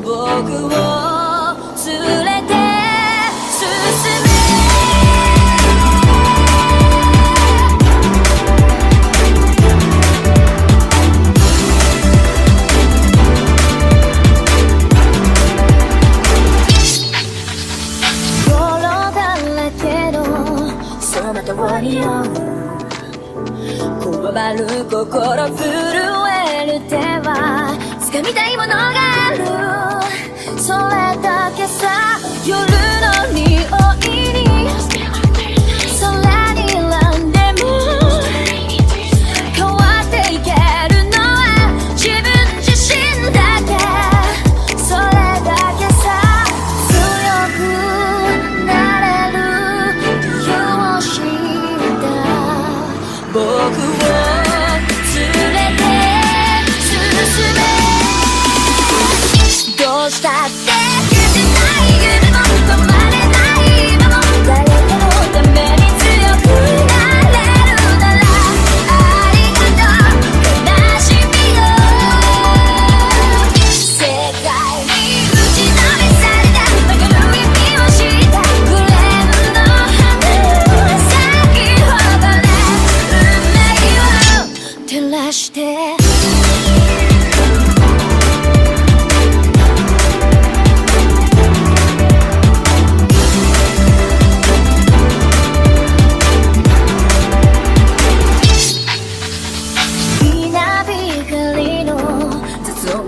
僕を連れて進めまとうに酔うこわばる心震える手は掴みたいものがあるそれだけさ夜の匂いに空にランでも変わっていけるのは自分自身だけそれだけさ強くなれる理由を知った僕を連れて進めどうしたって消せない夢も止まれない今も誰かのために強くなれるならありがとう悲しみよ世界に打ちのめされた曲がる意味を知ったグレーの花咲き誇れ運命を照らして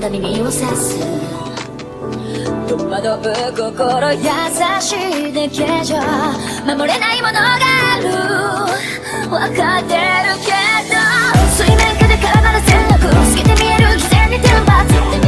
耳を刺す戸惑う心優しいだけじゃ守れないものがある分かってるけど水面下で絡まる戦略透けて見える犠牲にテンパって